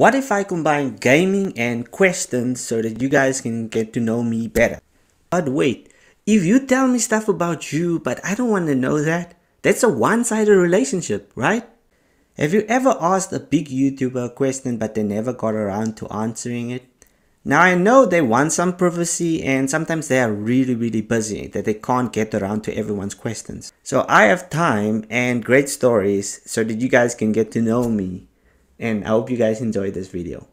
What if I combine gaming and questions so that you guys can get to know me better? But wait, if you tell me stuff about you but I don't want to know that, that's a one-sided relationship, right? Have you ever asked a big YouTuber a question but they never got around to answering it? Now I know they want some privacy and sometimes they are really busy that they can't get around to everyone's questions. So I have time and great stories so that you guys can get to know me. And I hope you guys enjoyed this video.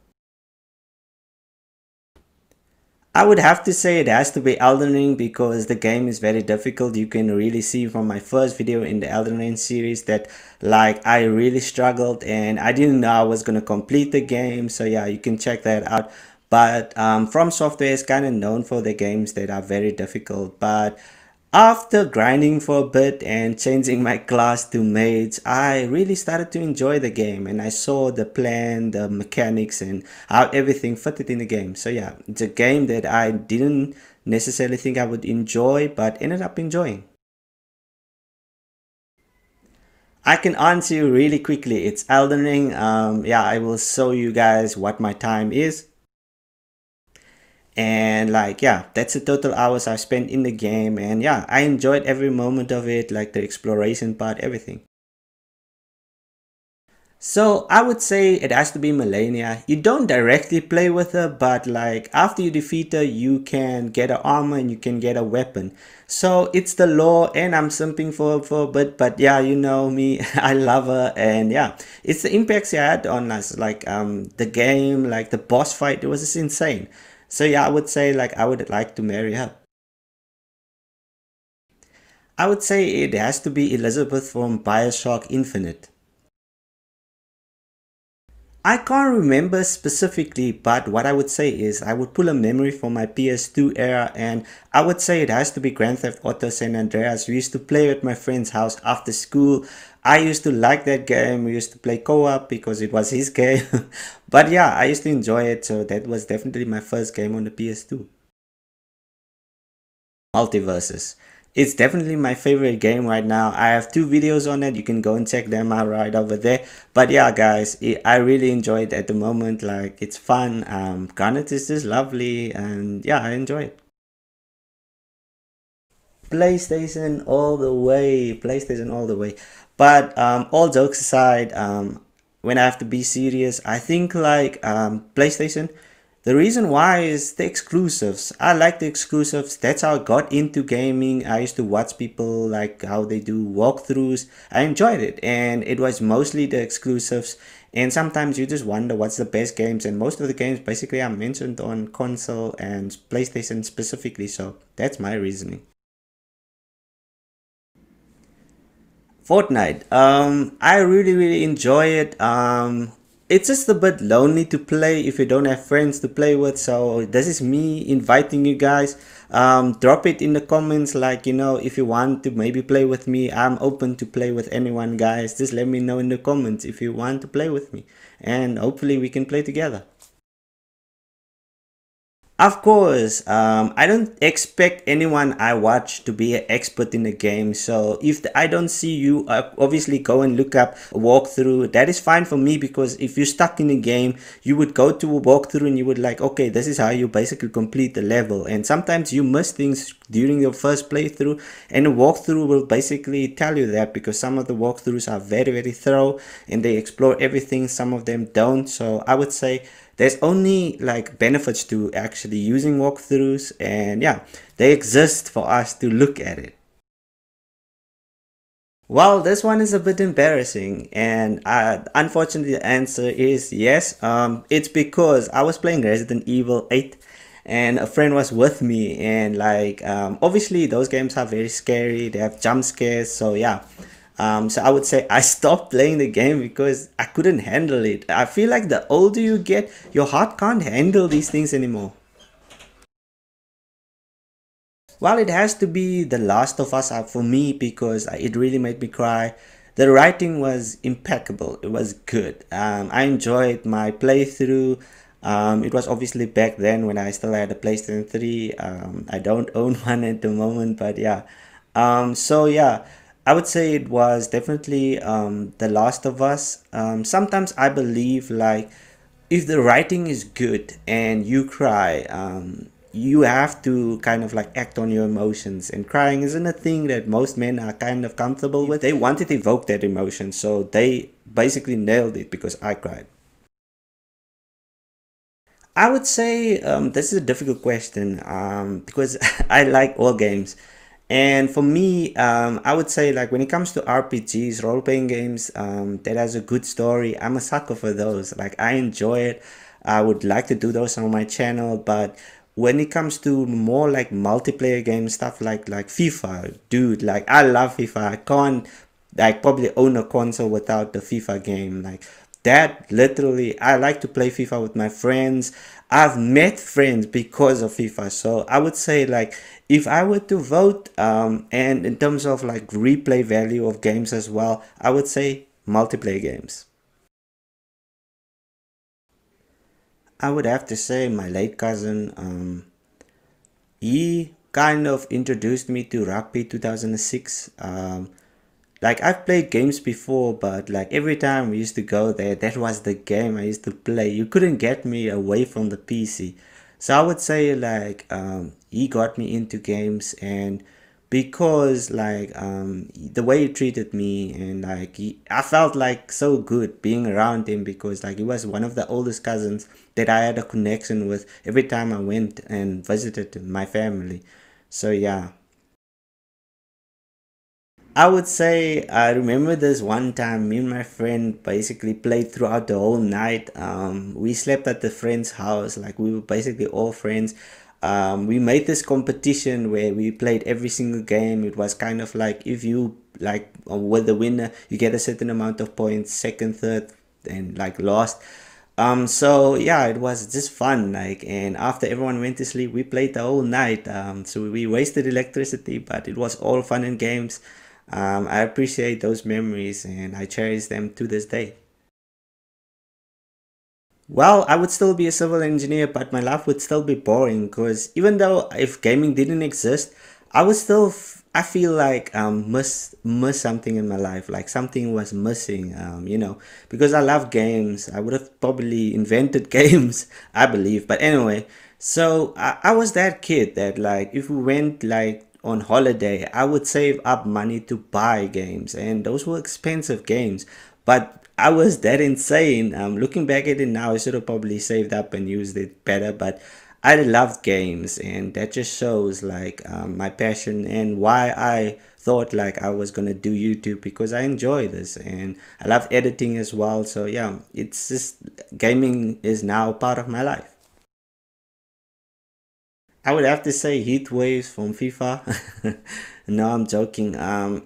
I would have to say it has to be Elden Ring because the game is very difficult. You can really see from my first video in the Elden Ring series that like I really struggled and I didn't know I was going to complete the game. So yeah, you can check that out. But From Software is kind of known for the games that are very difficult. But after grinding for a bit and changing my class to mage, I really started to enjoy the game and I saw the plan, the mechanics and how everything fitted in the game. So yeah, it's a game that I didn't necessarily think I would enjoy but ended up enjoying. I can answer you really quickly. It's Elden Ring. Yeah, I will show you guys what my time is. And like yeah, that's the total hours I spent in the game and yeah, I enjoyed every moment of it, like the exploration part, everything. So I would say it has to be Melania. You don't directly play with her, but like after you defeat her, you can get an armor and you can get a weapon. So it's the lore and I'm simping for a bit, but yeah, you know me, I love her and yeah, it's the impacts she had on us, like the game, like the boss fight, it was just insane. So yeah, I would say like I would like to marry her. I would say it has to be Elizabeth from BioShock Infinite. I can't remember specifically, but what I would say is I would pull a memory from my PS2 era and I would say it has to be Grand Theft Auto San Andreas. We used to play at my friend's house after school. I used to like that game. We used to play co-op because it was his game. But yeah, I used to enjoy it. So that was definitely my first game on the PS2. Multiverses. It's definitely my favorite game right now. I have 2 videos on it. You can go and check them out right over there. But yeah, guys, I really enjoy it at the moment. Like it's fun. Garnet is just lovely, and yeah, I enjoy it. PlayStation all the way. PlayStation all the way. But all jokes aside, when I have to be serious, I think like PlayStation. The reason why is the exclusives. I like the exclusives. That's how I got into gaming. I used to watch people like how they do walkthroughs. I enjoyed it and it was mostly the exclusives. And sometimes you just wonder what's the best games, and most of the games basically are mentioned on console and PlayStation specifically. So that's my reasoning. Fortnite. I really enjoy it. It's just a bit lonely to play if you don't have friends to play with. So this is me inviting you guys. Drop it in the comments, like you know, if you want to maybe play with me. I'm open to play with anyone, guys. Just let me know in the comments if you want to play with me, and hopefully we can play together. Of course, I don't expect anyone I watch to be an expert in the game. So if I don't see you, obviously go and look up a walkthrough. That is fine for me because if you're stuck in the game, you would go to a walkthrough and you would like, okay, this is how you basically complete the level. And sometimes you miss things during your first playthrough, and a walkthrough will basically tell you that because some of the walkthroughs are very thorough and they explore everything. Some of them don't. So I would say there's only like benefits to actually using walkthroughs, and yeah, they exist for us to look at it. Well, this one is a bit embarrassing, and unfortunately the answer is yes. It's because I was playing Resident Evil 8 and a friend was with me, and like obviously those games are very scary, they have jump scares, so yeah. So I would say I stopped playing the game because I couldn't handle it. I feel like the older you get, your heart can't handle these things anymore. Well, it has to be The Last of Us for me because it really made me cry. The writing was impeccable. It was good. I enjoyed my playthrough. It was obviously back then when I still had a PlayStation 3. I don't own one at the moment, but yeah. So yeah, I would say it was definitely The Last of Us. Sometimes I believe like if the writing is good and you cry, you have to kind of like act on your emotions. And crying isn't a thing that most men are kind of comfortable with. They wanted to evoke that emotion, so they basically nailed it because I cried. I would say this is a difficult question because I like all games. And for me, I would say like when it comes to RPGs, role-playing games that has a good story, I'm a sucker for those. Like I enjoy it. I would like to do those on my channel, but when it comes to more like multiplayer games, stuff like FIFA, dude, like I love FIFA. I can't like probably own a console without the FIFA game. Like that literally, I like to play FIFA with my friends. I've met friends because of FIFA. So I would say like if I were to vote, and in terms of like replay value of games as well, I would say multiplayer games. I would have to say my late cousin, he kind of introduced me to rugby 2006. Like I've played games before, but like every time we used to go there, that was the game I used to play. You couldn't get me away from the PC. So I would say like he got me into games, and because like the way he treated me, and like I felt like so good being around him because like he was one of the oldest cousins that I had a connection with every time I went and visited my family. So yeah. I would say I remember this one time me and my friend basically played throughout the whole night. We slept at the friend's house, like we were basically all friends. We made this competition where we played every single game. It was kind of like if you like were the winner, you get a certain amount of points, second, third, and like last. So yeah, it was just fun. Like, and after everyone went to sleep, we played the whole night. So we wasted electricity, but it was all fun and games. I appreciate those memories and I cherish them to this day. Well, I would still be a civil engineer, but my life would still be boring because even though if gaming didn't exist, I would still I feel like miss something in my life, like something was missing. Because I love games. I would have probably invented games, I believe. But anyway, so I was that kid that like if we went like on holiday, I would save up money to buy games, and those were expensive games. But I was that insane. Looking back at it now, I should have probably saved up and used it better. But I loved games, and that just shows like my passion and why I thought like I was gonna do YouTube because I enjoy this and I love editing as well. So yeah, it's just gaming is now part of my life. I would have to say heat waves from FIFA. No, I'm joking.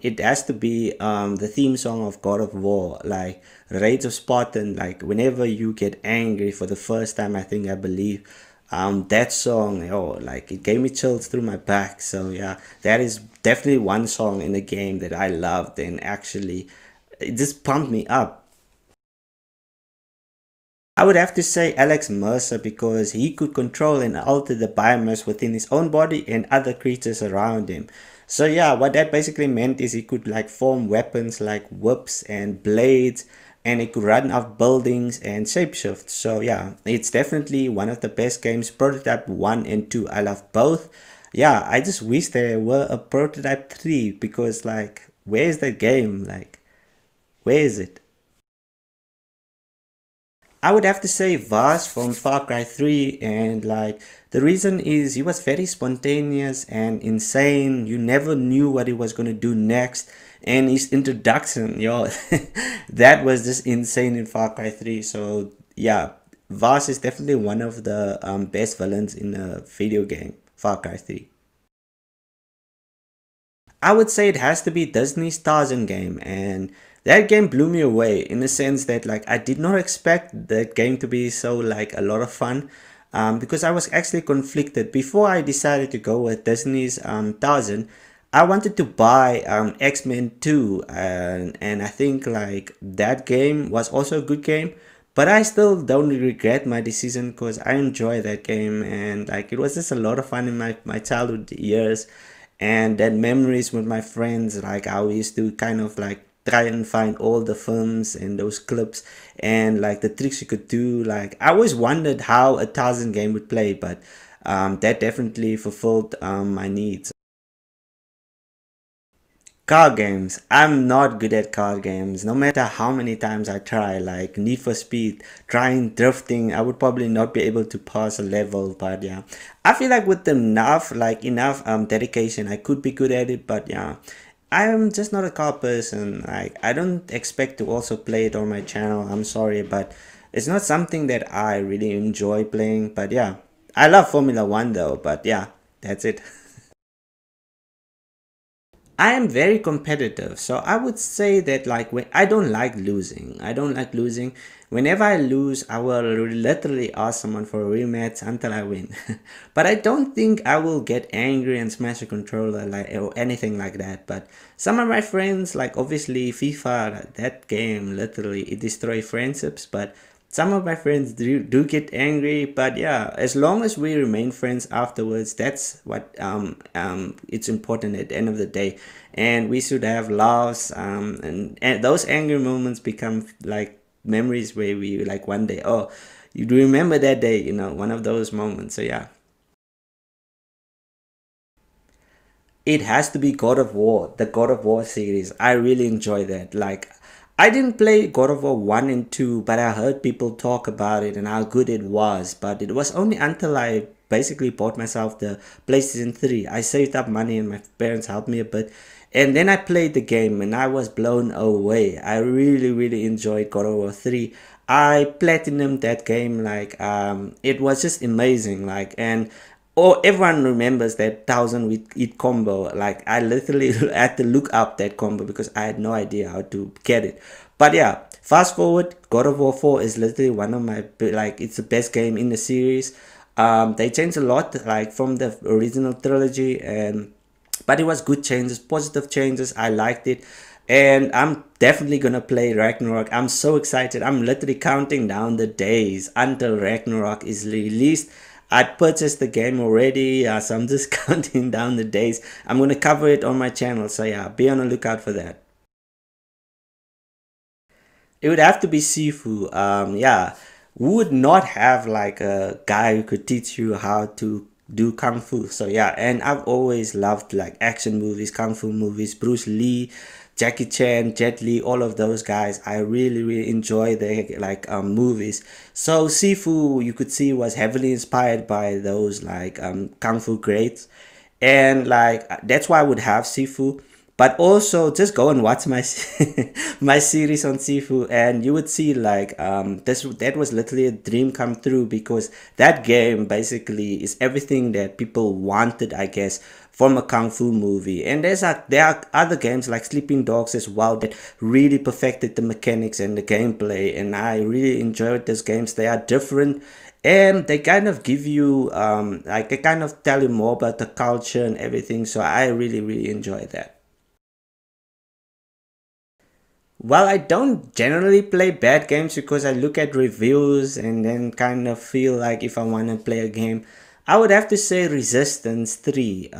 It has to be the theme song of God of War, like Raids of Spartan. Like whenever you get angry for the first time, I believe, that song, oh, like it gave me chills through my back. So yeah, that is definitely one song in the game that I loved and actually it just pumped me up. I would have to say Alex Mercer because he could control and alter the biomass within his own body and other creatures around him. So yeah, what that basically meant is he could like form weapons like whips and blades, and he could run off buildings and shapeshift. So yeah, it's definitely one of the best games. Prototype 1 and 2, I love both. Yeah, I just wish there were a Prototype 3 because like where's that game? Like where is it? I would have to say Vaz from Far Cry 3, and like the reason is he was very spontaneous and insane. You never knew what he was gonna do next, and his introduction, yo, that was just insane in Far Cry 3. So yeah, Vaz is definitely one of the best villains in a video game, Far Cry 3. I would say it has to be Disney's Tarzan game, and that game blew me away in the sense that like I did not expect that game to be so like a lot of fun, because I was actually conflicted before I decided to go with Disney's Tarzan. I wanted to buy X-Men 2, and I think like that game was also a good game, but I still don't regret my decision because I enjoy that game and like it was just a lot of fun in my childhood years, and then memories with my friends, like I used to kind of like try and find all the films and those clips and like the tricks you could do. Like I always wondered how a Tarzan game would play, but that definitely fulfilled my needs. Car games. I'm not good at car games. No matter how many times I try, like Need for Speed, trying drifting, I would probably not be able to pass a level. But yeah, I feel like with enough dedication, I could be good at it. But yeah, I'm just not a car person. Like I don't expect to also play it on my channel. I'm sorry, but it's not something that I really enjoy playing. But yeah, I love Formula One though. But yeah, that's it. I am very competitive, so I would say that like when I don't like losing. I don't like losing. Whenever I lose, I will literally ask someone for a rematch until I win. But I don't think I will get angry and smash a controller like or anything like that. But some of my friends, like obviously FIFA, that game literally it destroys friendships. But some of my friends do get angry, but yeah, as long as we remain friends afterwards, that's what it's important at the end of the day. And we should have laughs, and those angry moments become like memories where we like one day, oh, you do remember that day, one of those moments. So yeah. It has to be God of War, the God of War series. I really enjoy that. Like, I didn't play God of War 1 and 2, but I heard people talk about it and how good it was. But it was only until I basically bought myself the PlayStation 3. I saved up money and my parents helped me a bit. And then I played the game and I was blown away. I really, really enjoyed God of War 3. I platinumed that game, like it was just amazing. Like, and oh, everyone remembers that thousand with it combo. Like I literally had to look up that combo because I had no idea how to get it. But yeah, fast forward, God of War 4 is literally one of my like it's the best game in the series. They changed a lot like from the original trilogy, and but it was good changes, positive changes. I liked it, and I'm definitely gonna play Ragnarok. I'm so excited. I'm literally counting down the days until Ragnarok is released. I purchased the game already, so I'm just counting down the days. I'm gonna cover it on my channel, so yeah, be on the lookout for that. It would have to be Sifu. Yeah, we would not have like a guy who could teach you how to do kung fu. So yeah, and I've always loved like action movies, kung fu movies, Bruce Lee, Jackie Chan, Jet Li, all of those guys. I really, really enjoy their like movies. So Sifu, you could see, was heavily inspired by those like kung fu greats, and like that's why I would have Sifu. But also just go and watch my my series on Sifu, and you would see like this that was literally a dream come true, because that game basically is everything that people wanted, I guess, from a kung fu movie. And there are other games like Sleeping Dogs as well that really perfected the mechanics and the gameplay, and I really enjoyed those games. They are different, and they kind of give you like they kind of tell you more about the culture and everything, so I really, really enjoy that. Well, I don't generally play bad games because I look at reviews and then kind of feel like if I want to play a game, I would have to say Resistance 3.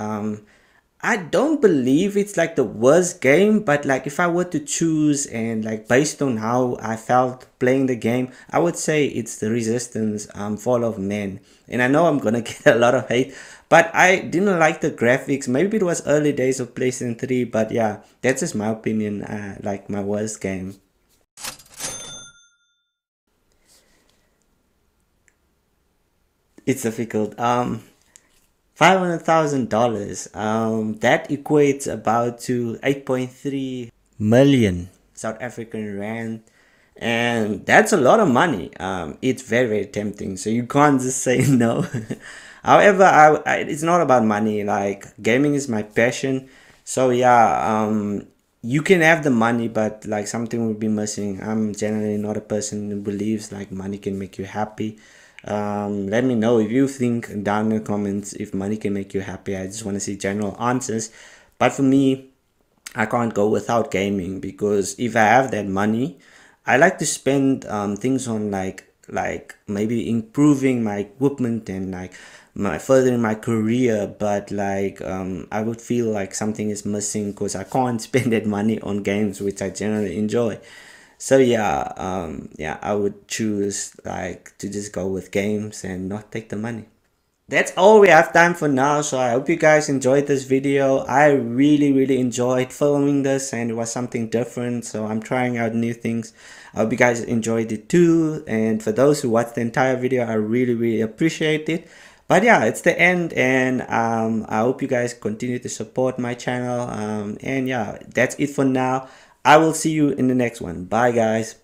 I don't believe it's like the worst game, but like if I were to choose and like based on how I felt playing the game, I would say it's the Resistance Fall of Man. And I know I'm gonna get a lot of hate, but I didn't like the graphics. Maybe it was early days of PlayStation 3, but yeah, that's just my opinion. Like my worst game. It's difficult. $500,000. That equates about to 8.3 million South African rand, and that's a lot of money. It's very, very tempting, so you can't just say no. However, it's not about money. Like gaming is my passion, so yeah. You can have the money, but like something will be missing. I'm generally not a person who believes like money can make you happy. Let me know if you think down in the comments if money can make you happy. I just want to see general answers. But for me, I can't go without gaming, because if I have that money, I like to spend things on like like maybe improving my equipment and like my furthering my career, but like I would feel like something is missing because I can't spend that money on games which I generally enjoy. So yeah, yeah, I would choose like to just go with games and not take the money. That's all we have time for now, so I hope you guys enjoyed this video. I really enjoyed filming this, and it was something different, so I'm trying out new things. I hope you guys enjoyed it too, and for those who watched the entire video, I really appreciate it. But yeah, it's the end, and I hope you guys continue to support my channel, and yeah, that's it for now. I will see you in the next one. Bye guys.